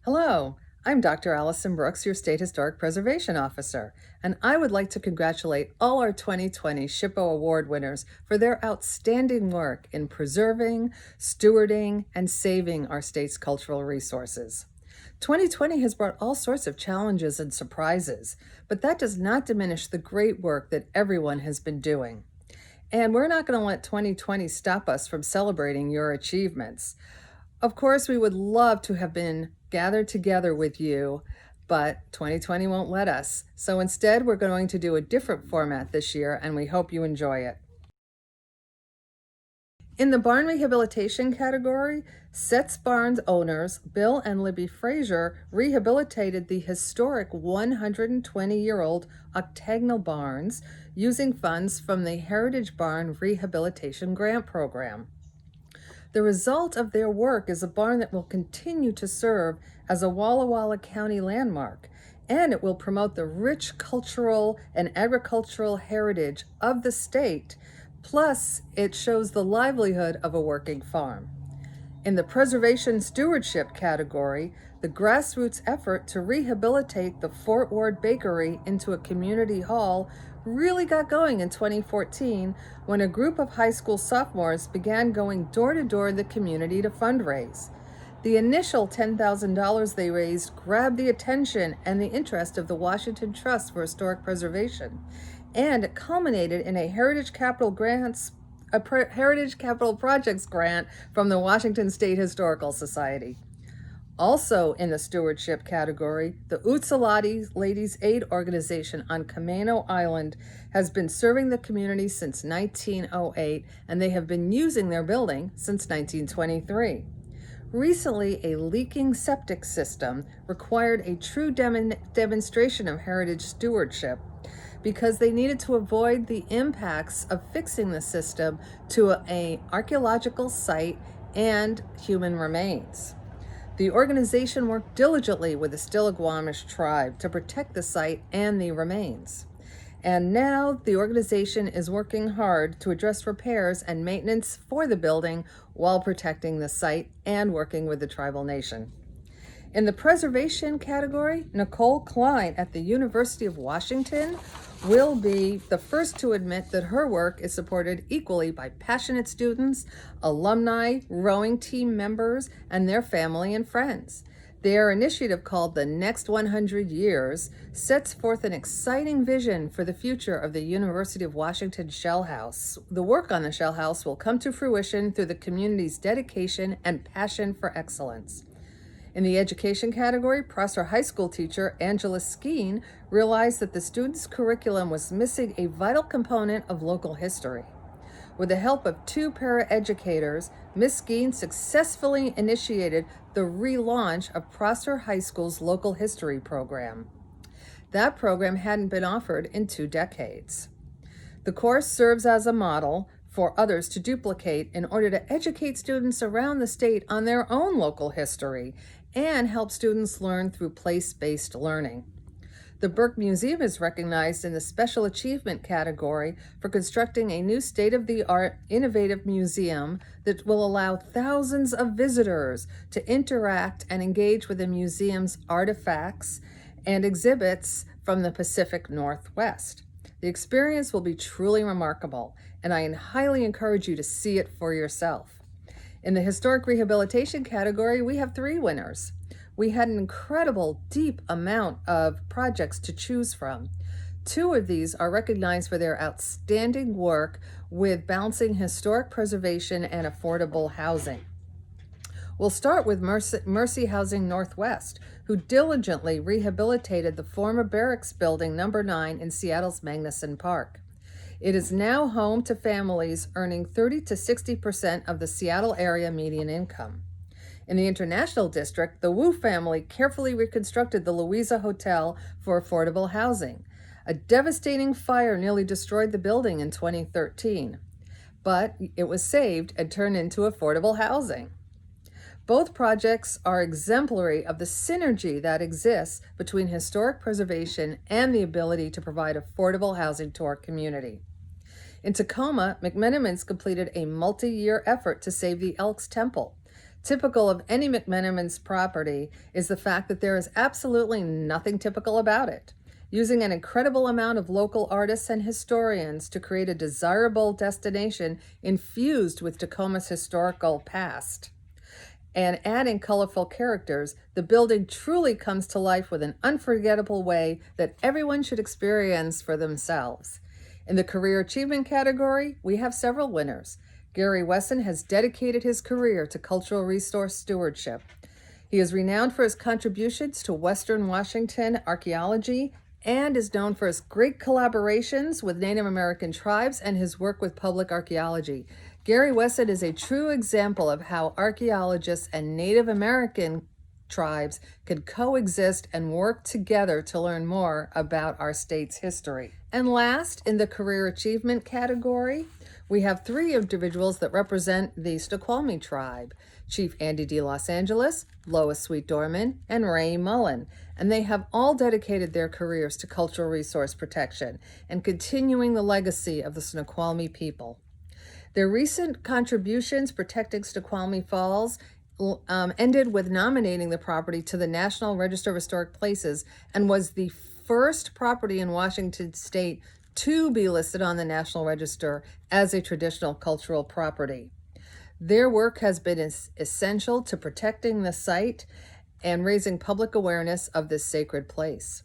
Hello, I'm Dr. Allison Brooks, your State Historic Preservation Officer, and I would like to congratulate all our 2020 SHPO Award winners for their outstanding work in preserving, stewarding, and saving our state's cultural resources. 2020 has brought all sorts of challenges and surprises, but that does not diminish the great work that everyone has been doing. And we're not going to let 2020 stop us from celebrating your achievements. Of course, we would love to have been gathered together with you, but 2020 won't let us. So instead, we're going to do a different format this year, and we hope you enjoy it. In the barn rehabilitation category, Setz Barns owners Bill and Libby Frazier rehabilitated the historic 120-year-old octagonal barns using funds from the Heritage Barn Rehabilitation Grant Program. The result of their work is a barn that will continue to serve as a Walla Walla County landmark, and it will promote the rich cultural and agricultural heritage of the state, plus it shows the livelihood of a working farm. In the preservation stewardship category, the grassroots effort to rehabilitate the Fort Ward Bakery into a community hall really got going in 2014 when a group of high school sophomores began going door to door in the community to fundraise. The initial $10,000 they raised grabbed the attention and the interest of the Washington Trust for Historic Preservation, and it culminated in a Heritage Capital Projects grant from the Washington State Historical Society. Also in the stewardship category, the Utsalati Ladies Aid Organization on Camano Island has been serving the community since 1908, and they have been using their building since 1923. Recently, a leaking septic system required a true demonstration of heritage stewardship because they needed to avoid the impacts of fixing the system to an archaeological site and human remains. The organization worked diligently with the Stillaguamish tribe to protect the site and the remains. And now the organization is working hard to address repairs and maintenance for the building while protecting the site and working with the tribal nation. In the preservation category, Nicole Klein at the University of Washington will be the first to admit that her work is supported equally by passionate students, alumni, rowing team members, and their family and friends. Their initiative, called The Next 100 Years, sets forth an exciting vision for the future of the University of Washington Shell House. The work on the Shell House will come to fruition through the community's dedication and passion for excellence. In the education category, Prosser High School teacher Angela Skeen realized that the students' curriculum was missing a vital component of local history. With the help of 2 paraeducators, Ms. Skeen successfully initiated the relaunch of Prosser High School's local history program. That program hadn't been offered in 2 decades. The course serves as a model for others to duplicate in order to educate students around the state on their own local history and help students learn through place-based learning. The Burke Museum is recognized in the Special Achievement category for constructing a new state-of-the-art innovative museum that will allow thousands of visitors to interact and engage with the museum's artifacts and exhibits from the Pacific Northwest. The experience will be truly remarkable, and I highly encourage you to see it for yourself. In the historic rehabilitation category, we have 3 winners. We had an incredible, deep amount of projects to choose from. 2 of these are recognized for their outstanding work with balancing historic preservation and affordable housing. We'll start with Mercy Housing Northwest, who diligently rehabilitated the former barracks building number 9 in Seattle's Magnuson Park. It is now home to families earning 30 to 60% of the Seattle area median income. In the International District, the Wu family carefully reconstructed the Louisa Hotel for affordable housing. A devastating fire nearly destroyed the building in 2013, but it was saved and turned into affordable housing. Both projects are exemplary of the synergy that exists between historic preservation and the ability to provide affordable housing to our community. In Tacoma, McMenamins completed a multi-year effort to save the Elks Temple. Typical of any McMenamin's property is the fact that there is absolutely nothing typical about it. Using an incredible amount of local artists and historians to create a desirable destination infused with Tacoma's historical past, and adding colorful characters, the building truly comes to life with an unforgettable way that everyone should experience for themselves. In the career achievement category, we have several winners. Gary Wesson has dedicated his career to cultural resource stewardship. He is renowned for his contributions to Western Washington archaeology and is known for his great collaborations with Native American tribes and his work with public archaeology. Gary Wesson is a true example of how archaeologists and Native American tribes can coexist and work together to learn more about our state's history. And last, in the career achievement category, we have 3 individuals that represent the Snoqualmie tribe: Chief Andy D. Los Angeles, Lois Sweet Dorman, and Ray Mullen. And they have all dedicated their careers to cultural resource protection and continuing the legacy of the Snoqualmie people. Their recent contributions protecting Snoqualmie Falls ended with nominating the property to the National Register of Historic Places and was the first property in Washington state to be listed on the National Register as a traditional cultural property. Their work has been essential to protecting the site and raising public awareness of this sacred place.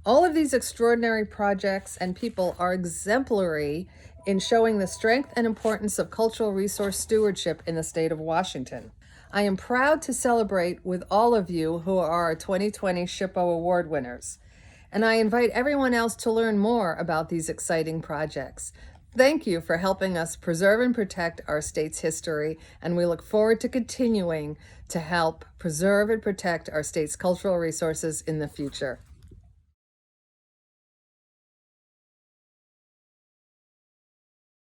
All of these extraordinary projects and people are exemplary in showing the strength and importance of cultural resource stewardship in the state of Washington. I am proud to celebrate with all of you who are our 2020 SHPO Award winners, and I invite everyone else to learn more about these exciting projects. Thank you for helping us preserve and protect our state's history, and we look forward to continuing to help preserve and protect our state's cultural resources in the future.